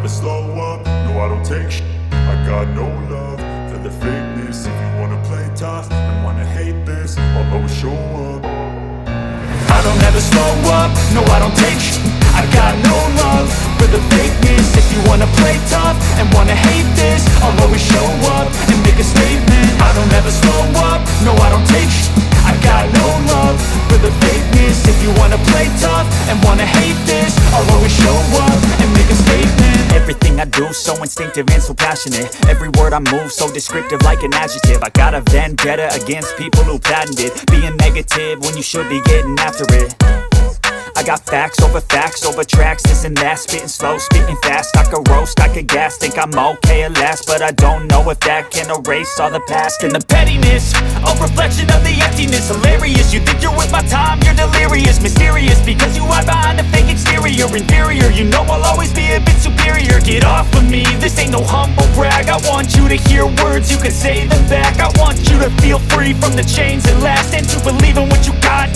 never slow up, no I don't take shit. I got no love for the fakeness. If you wanna play tough and wanna hate this, I'll always show up. I don't ever slow up, no I don't take shit. I got no love for the fakeness. If you wanna play tough and wanna hate this, I'll always show up and make a statement. I don't ever slow up, no I don't take shit. I got no love for the fakeness. If you wanna play tough and wanna hate this, I'll always show up and make a statement. Everything I do so instinctive and so passionate. Every word I move so descriptive like an adjective. I got a vendetta against people who patented being negative when you should be getting after it. I got facts over tracks, this and that. Spitting slow, spitting fast. I could roast, I could gas. Think I'm okay at last, but I don't know if that can erase all the past. And the pettiness, a reflection of the emptiness. Hilarious, you think you're worth my time, you're delirious. Mysterious, because you hide behind a fake exterior. Inferior, you know I'll always be a bit superior. Get off of me, this ain't no humble brag. I want you to hear words, you can say them back. I want you to feel free from the chains that last, and to believe in what you got.